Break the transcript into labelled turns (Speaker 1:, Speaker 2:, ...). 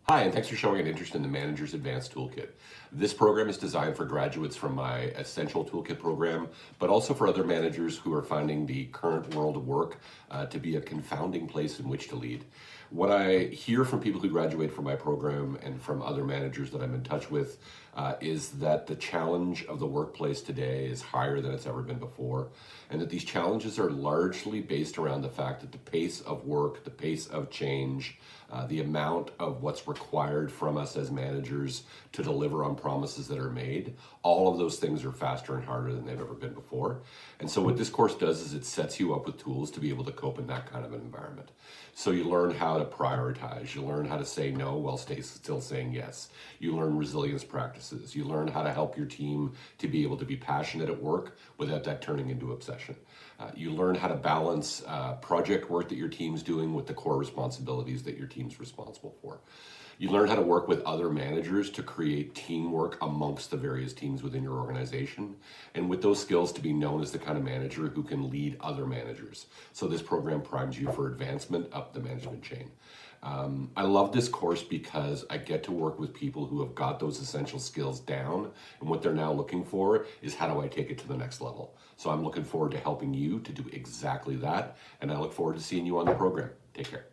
Speaker 1: Hi, and thanks for showing an interest in the Manager's Advanced Toolkit. This program is designed for graduates from my Essential Toolkit program, but also for other managers who are finding the current world of work to be a confounding place in which to lead. What I hear from people who graduate from my program and from other managers that I'm in touch with is that the challenge of the workplace today is higher than it's ever been before, and that these challenges are largely based around the fact that the pace of work, the pace of change, the amount of what's required from us as managers to deliver on promises that are made, all of those things are faster and harder than they've ever been before. And so what this course does is it sets you up with tools to be able to cope in that kind of an environment. So you learn how to prioritize, you learn how to say no while still saying yes. You learn resilience practices, you learn how to help your team to be able to be passionate at work without that turning into obsession. You learn how to balance project work that your team's doing with the core responsibilities that your team's responsible for. You learn how to work with other managers to create teamwork amongst the various teams within your organization, and with those skills to be known as the kind of manager who can lead other managers. So this program primes you for advancement up the management chain. I love this course because I get to work with people who have got those essential skills down, and what they're now looking for is how do I take it to the next level. So I'm looking forward to helping you to do exactly that, and I look forward to seeing you on the program. Take care.